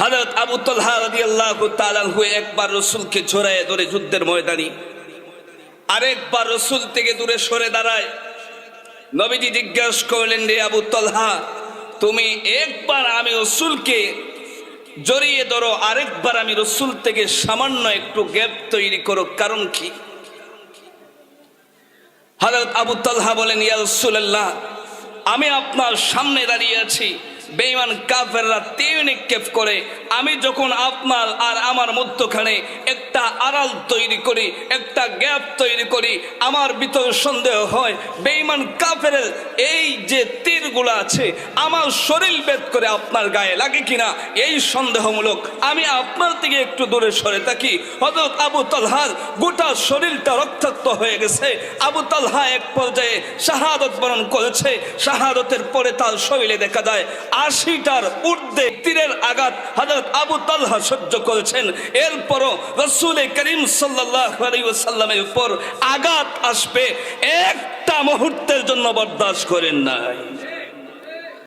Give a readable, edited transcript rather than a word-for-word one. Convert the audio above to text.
হযরত আবু তালহা রাদিয়াল্লাহু তাআলা আনহু একবার রাসূলকে জড়ায়ে ধরে যুদ্ধের ময়দানে, আরেকবার রাসূল থেকে দূরে সরে দাঁড়ায়। নবীজি জিজ্ঞাসা করলেন, রে আবু তালহা, তুমি একবার আমি রাসূলকে জড়িয়ে ধরো, আরেকবার আমি রাসূল থেকে সামান্য একটু গ্যাপ তৈরি করো, কারণ কি? হযরত আবু তালহা বলেন, ইয়া রাসূলুল্লাহ, আমি আপনার সামনে দাঁড়িয়ে আছি, বেঈমান কাফেররা তীর নিক্ষেপ করে, আমি যখন আপনার আর আমার মধ্যখানে একটা আড়াল তৈরি করি, একটা গ্যাপ তৈরি করি, আমার ভিতরে সন্দেহ হয় বেঈমান কাফেরের এই যে তীরগুলো আছে আমার শরীর ভেদ করে আপনার গায়ে লাগে কিনা, এই সন্দেহমূলক আমি আপনার থেকে একটু দূরে সরে থাকি। হযরত আবু তালহার গোটা শরীরটা রক্তাক্ত হয়ে গেছে। আবু তালহা এক পর্যায়ে শাহাদত বরণ করেছে। শাহাদতের পরে তার শরীরে দেখা যায় 80টার ঊর্ধ্বে তীরের আঘাত হযরত আবু তালহা সহ্য করেছেন। এরপরও রাসূল করিম সাল্লাল্লাহু আলাইহি ওয়াসাল্লামের উপর আঘাত আসবে একটা মুহূর্তের জন্য বরদাস্ত করেন নাই।